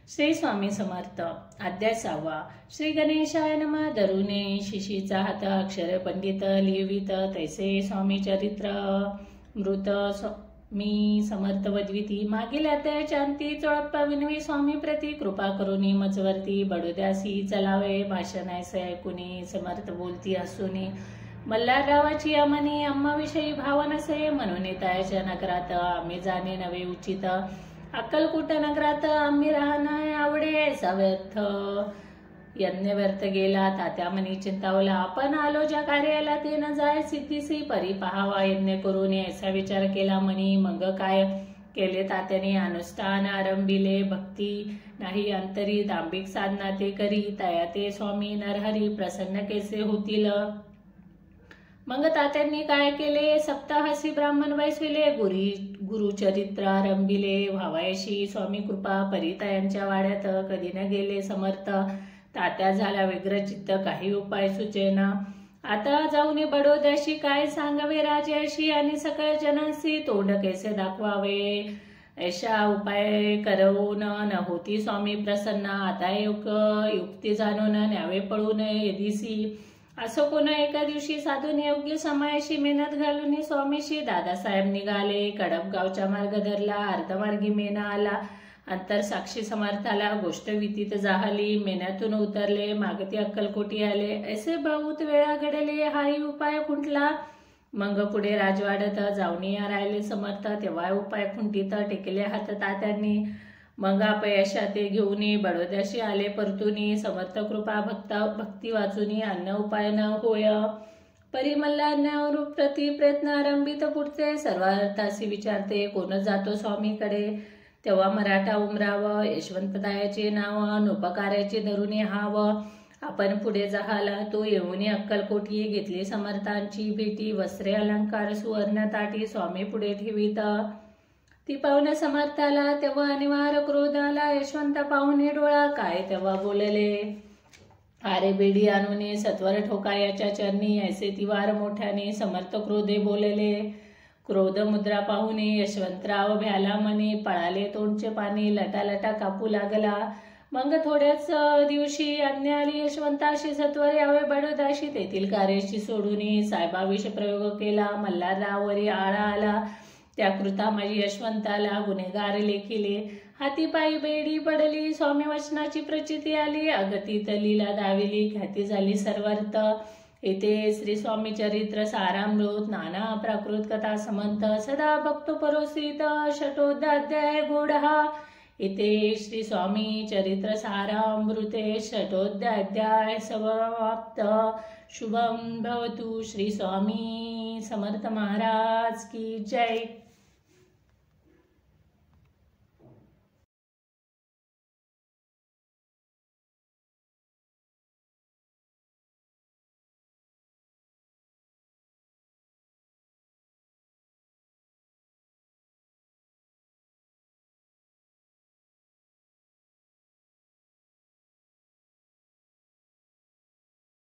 श्री स्वामी समर्थ अध्याय 6. श्री गणेशाय नमः. धरुणे शिशीचा हात अक्षर पंडित लिहिवित तैसे स्वामी चरित्र मृत मी समर्थ वद्विती. मागील अध्याय शांती चोळप्पा विनवी स्वामी प्रती कृपा करुनी मजवरती बडोद्यासी चलावे भाषण ऐसे ऐकुनी समर्थ बोलती हसुनी. मल्हाररावाची अमनी अम्माविषयी भाव नसे म्हणून तायाच्या नगरात आम्ही जाणे नवे उचित. अक्कलकोट नगरात आम्ही राहणं आवडे ऐसा व्यर्थ यज्ञ व्यर्थ गेला. तात्या मनी चिंतावला आपण आलो ज्या कार्याला ते न जाय सिद्धीसी परी पहावा यज्ञ करून ऐसा विचार केला मनी. मग काय केले तात्याने अनुष्ठान आरंभिले. भक्ती नाही अंतरी दांभिक साधना ते करी. तया ते स्वामी नरहरी प्रसन्न केसे होतील. मग तात्यांनी काय केले सप्ताहासी ब्राह्मण वैसविले. गुरुचरित्र आरंभिले. व्हावयाशी स्वामी कृपा परितायांच्या वाड्यात कधी न गेले समर्थ. तात्या झाला व्यग्र चित्त काही उपाय सुचेना. आता जाऊन बडोद्याशी काय सांगावे राजाशी आणि सकळ जनांशी तोंड कैसे दाखवावे. ऐशा उपाय करवून न होती स्वामी प्रसन्न. आता युक्ती जाणून न्यावे पळून यदिसी. असो कोण एका दिवशी साधून योग्य समयाशी मेहनत घालून स्वामीशी दादासाहेब निघाले. कडपगावचा मार्ग धरला. अर्धमार्गी मेना आला. अंतर साक्षी समर्थाला गोष्ट वितीत जाहली. मेन्यातून उतरले. मागती अक्कलकोटी आले. ऐसे बहुत वेळा घडले हाही उपाय खुंटला. मग पुढे राजवाड्यात जाऊन राहिले समर्थ. तेव्हा उपाय खुंटीत टेकले हात तात्यांनी. मग अपयशा ते घेऊन बडोद्याशी आले परतुनी. समर्थ कृपा भक्ती वाचुनी अन्न उपाय न होय. परिमल्लाज्ञावरूप प्रति प्रयत्न आरंभित पुढचे. सर्वार्थासी विचारते कोण जातो स्वामीकडे. तेव्हा मराठा उमराव यशवंतदायाचे नाव नोपकार्याचे धरून हाव. आपण पुढे जाहाला. तो येऊन अक्कलकोटी घेतली समर्थांची भेटी. वस्त्रे अलंकार सुवर्ण ताटी स्वामी पुढे ठेवीत. ती पाहुण्या समर्थाला तेव्हा अनिवार्य क्रोध आला. यशवंत पाहुणे डोळा काय तेव्हा बोलले. आरे बेडी आणून सत्वर ठोका याच्या चरणी. ऐसे तिवार मोठ्याने समर्थ क्रोधे बोलले. क्रोध मुद्रा पाहुणे यशवंतराव भ्याला मने. पळाले तोंडचे पाणी लटालटा कापू लागला. मग थोड्याच दिवशी आज्ञा आली यशवंताशी सत्वर यावे बडोदाशी. तेथील कार्याशी सोडून साहेबाविषयी प्रयोग केला. मल्हाररावरी आळा आला. त्या कृता माझी यशवंताला गुन्हेगार लेखिले. हातीपायी बेडी पडली. स्वामी वचनाची प्रचिती आली. अगतीत लीला दाविली. ख्याती झाली सर्वर्थ. येथे श्री स्वामी चरित्र सारामृत नाना प्राकृत कथा समंत सदा भक्तो परोसित षटोध्याय गोडहा. येथे श्री स्वामी चरित्र सारामृते षटोध्याय समाप्त. शुभम भवतु. श्री स्वामी समर्थ महाराज की जय.